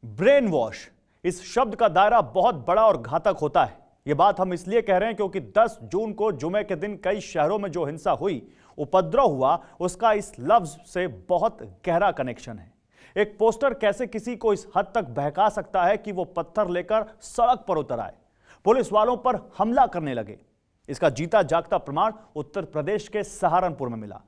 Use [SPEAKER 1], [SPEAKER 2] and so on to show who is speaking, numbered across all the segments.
[SPEAKER 1] Brain wash, इस शब्द का दायरा बहुत बड़ा और घातक होता है। यह बात हम इसलिए कह रहे हैं क्योंकि 10 जून को जुमे के दिन कई शहरों में जो हिंसा हुई, उपद्रव हुआ, उसका इस लफ्ज से बहुत गहरा कनेक्शन है। एक पोस्टर कैसे किसी को इस हद तक बहका सकता है कि वो पत्थर लेकर सड़क पर उतर आए, पुलिस वालों पर हमला करने लगे। इसका जीता जागता प्रमाण उत्तर प्रदेश के सहारनपुर में मिला।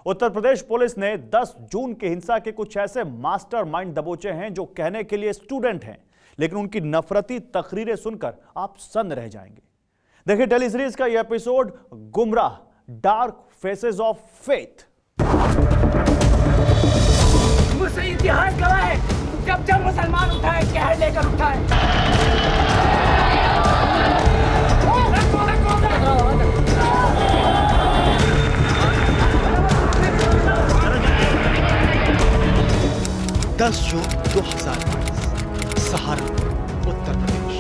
[SPEAKER 1] उत्तर प्रदेश पुलिस ने 10 जून की हिंसा के कुछ ऐसे मास्टरमाइंड दबोचे हैं जो कहने के लिए स्टूडेंट हैं, लेकिन उनकी नफरती तकरीरें सुनकर आप सन्न रह जाएंगे। देखिए टेली सीरीज का यह एपिसोड गुमराह, डार्क फेसेस ऑफ फेथ।
[SPEAKER 2] मुझसे इतिहास गवाह है, जब जब मुसलमान उठाए कहर लेकर उठाए।
[SPEAKER 3] 10 जून 2022, सहारनपुर, उत्तर प्रदेश।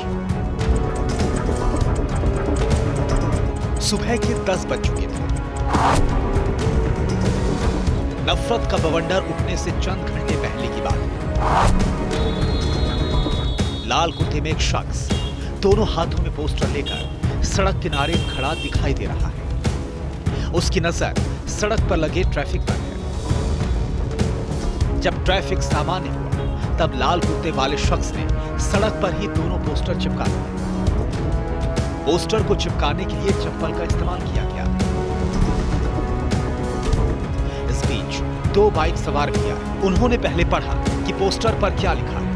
[SPEAKER 3] सुबह के 10 बज चुके थे। नफरत का बवंडर उठने से चंद घंटे पहले की बात है। लाल कुर्ते में एक शख्स दोनों हाथों में पोस्टर लेकर सड़क किनारे खड़ा दिखाई दे रहा है। उसकी नजर सड़क पर लगे ट्रैफिक पर है। जब ट्रैफिक सामान्य हुआ, तब लाल कुर्ते वाले शख्स ने सड़क पर ही दोनों पोस्टर चिपका दिए। पोस्टर को चिपकाने के लिए चप्पल का इस्तेमाल किया गया। इस बीच 2 बाइक सवार भी आए। उन्होंने पहले पढ़ा कि पोस्टर पर क्या लिखा है,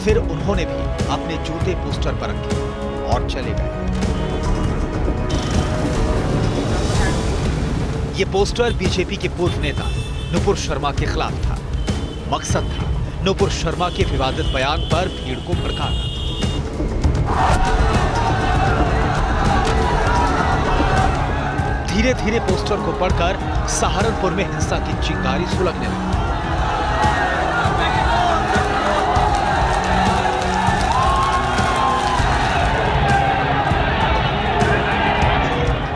[SPEAKER 3] फिर उन्होंने भी अपने जूते पोस्टर पर रखे और चले गए। यह पोस्टर बीजेपी के पूर्व नेता नुपुर शर्मा के खिलाफ था। मकसद था नुपुर शर्मा के विवादित बयान पर भीड़ को भड़काना। धीरे धीरे पोस्टर को पढ़कर सहारनपुर में हिंसा की चिंगारी सुलगने लगी।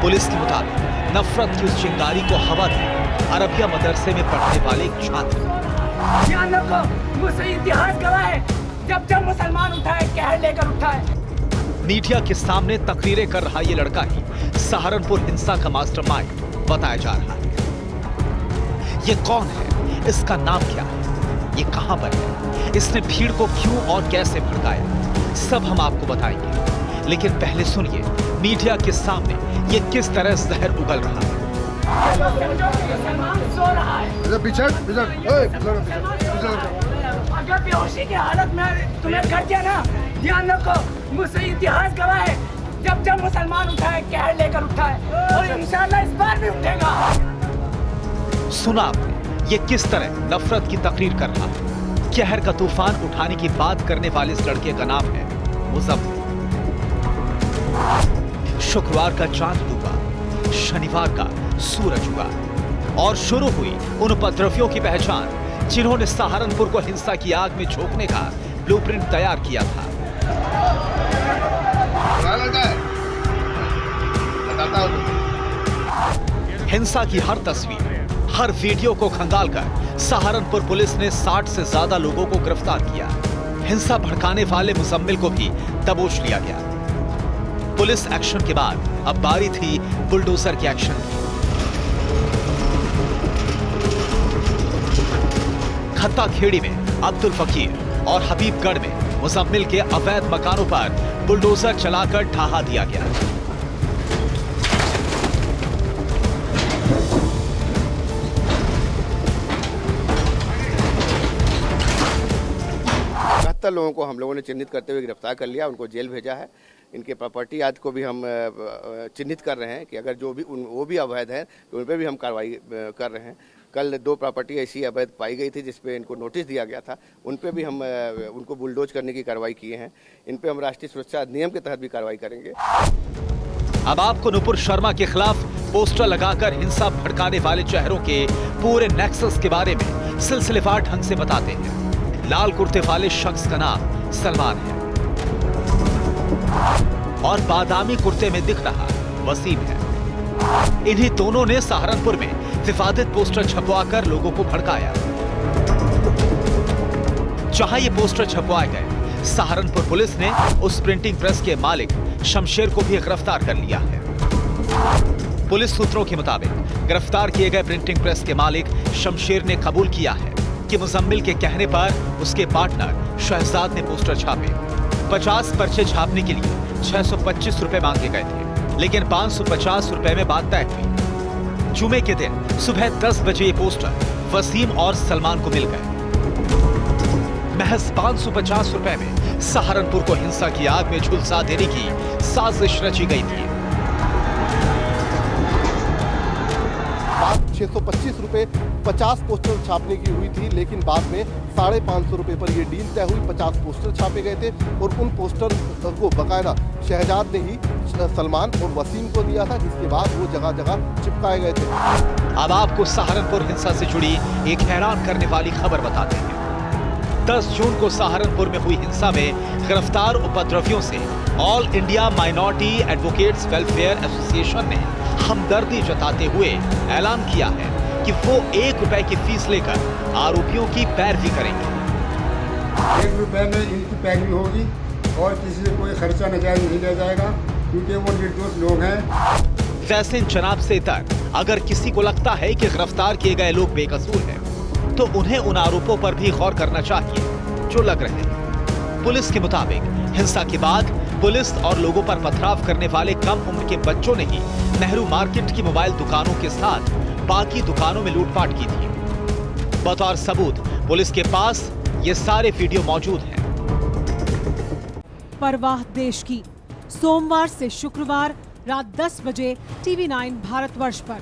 [SPEAKER 3] पुलिस के मुताबिक नफरत की उस चिंगारी को हवा दी अरबिया मदरसे में पढ़ने वाले एक छात्र।
[SPEAKER 2] ध्यान रखो, मुझसे इतिहास गवाह है, जब जब मुसलमान उठाए कहर लेकर उठाए।
[SPEAKER 3] मीडिया के सामने तकरीरें कर रहा ये लड़का ही सहारनपुर हिंसा का मास्टरमाइंड बताया जा रहा है। ये कौन है? इसका नाम क्या है? ये कहां पर है? इसने भीड़ को क्यों और कैसे भड़काया? सब हम आपको बताएंगे, लेकिन पहले सुनिए मीडिया के सामने ये किस तरह जहर उगल रहा है।
[SPEAKER 2] मुसलमान सो रहा है। अगर बेहोशी की हालत में तुम्हें कर दिया ना, ध्यान रखो, मुझसे इतिहास गवाह है, जब जब मुसलमान उठाए कहर लेकर उठाए, और इंशाअल्लाह इस बार भी उठेगा।
[SPEAKER 3] सुना आपने ये किस तरह नफरत की तकरीर कर रहा है। कहर का तूफान उठाने की बात करने वाले इस लड़के का नाम है मुजम्मिल। शुक्रवार का चांद डूबा, शनिवार का सूरज उगा और शुरू हुई उन उपद्रवियों की पहचान जिन्होंने सहारनपुर को हिंसा की आग में झोंकने का ब्लूप्रिंट तैयार किया था। हिंसा की हर तस्वीर, हर वीडियो को खंगालकर सहारनपुर पुलिस ने 60 से ज्यादा लोगों को गिरफ्तार किया। हिंसा भड़काने वाले मुजम्मिल को भी दबोच लिया गया। पुलिस एक्शन के बाद अब बारी थी बुलडोजर के एक्शन की। खत्ता खेड़ी में अब्दुल फकीर और हबीबगढ़ में मुजम्मिल के अवैध मकानों पर बुलडोजर चलाकर ढहा दिया गया।
[SPEAKER 4] लोगों को हम लोगों ने चिन्हित करते हुए गिरफ्तार कर लिया, उनको जेल भेजा है। इनके प्रॉपर्टी आदि को भी हम चिन्हित कर रहे हैं कि अगर जो भी वो भी अवैध है तो उन पर भी हम कार्रवाई कर रहे हैं। कल 2 प्रॉपर्टी ऐसी अवैध पाई गई थी जिसपे इनको नोटिस दिया गया था, उन पे भी हम उनको बुलडोज करने की कार्रवाई किए हैं। इन पे हम राष्ट्रीय सुरक्षा अधिनियम के तहत भी कार्रवाई करेंगे।
[SPEAKER 3] अब आपको नुपुर शर्मा के खिलाफ पोस्टर लगाकर हिंसा भड़काने वाले चेहरों के पूरे नेक्सस के बारे में सिलसिलेवार ढंग से बताते हैं। लाल कुर्ते वाले शख्स का नाम सलमान है और बादामी कुर्ते में दिख रहा वसीम है। इन्हीं दोनों ने सहारनपुर में विवादित पोस्टर छपवाकर लोगों को भड़काया। जहां ये पोस्टर छपवाए गए, सहारनपुर पुलिस ने उस प्रिंटिंग प्रेस के मालिक शमशेर को भी गिरफ्तार कर लिया है। पुलिस सूत्रों के मुताबिक गिरफ्तार किए गए प्रिंटिंग प्रेस के मालिक शमशेर ने कबूल किया है कि मुजम्मिल के कहने पर उसके पार्टनर शहजाद ने पोस्टर छापे। 50 पर्चे छापने के लिए 625 रुपए मांगे गए थे, लेकिन 550 रुपए में बात तय हुई। जुमे के दिन सुबह 10 बजे ये पोस्टर वसीम और सलमान को मिल गए। महज 550 रुपए में सहारनपुर को हिंसा की आग में झुलसा देने की साजिश रची गई थी।
[SPEAKER 5] 625 रुपए 50 पोस्टर छापने की हुई थी, लेकिन बाद में 550 रुपए पर यह डील तय हुई। 50 पोस्टर छापे गए थे और उन पोस्टर को बकायदा शहजाद ने ही सलमान और वसीम को दिया था, जिसके बाद वो जगह जगह चिपकाए गए थे।
[SPEAKER 3] अब आपको सहारनपुर हिंसा से जुड़ी एक हैरान करने वाली खबर बताते हैं। 10 जून को सहारनपुर में हुई हिंसा में गिरफ्तार उपद्रवियों से all India minority advocates welfare association ने हमदर्दी जताते हुए ऐलान किया है कि वो 1 रुपए की फीस लेकर आरोपियों की पैरवी करेंगे।
[SPEAKER 6] 1 रुपए में इनकी पैरवी होगी और किसी से कोई खर्चा नजायज नहीं लिया जाएगा, क्योंकि वो निर्दोष लोग हैं।
[SPEAKER 3] वैसे जनाब से इतर अगर किसी को लगता है कि गिरफ्तार किए गए लोग बेकसूर हैं, तो उन्हें उन आरोपों पर भी गौर करना चाहिए जो लग रहे हैं। पुलिस के मुताबिक हिंसा के बाद पुलिस और लोगों पर पथराव करने वाले कम उम्र के बच्चों ने ही नेहरू मार्केट की मोबाइल दुकानों के साथ बाकी दुकानों में लूटपाट की थी। बतौर सबूत पुलिस के पास ये सारे वीडियो मौजूद हैं।
[SPEAKER 7] परवाह देश की, सोमवार से शुक्रवार रात 10 बजे TV9 भारतवर्ष पर।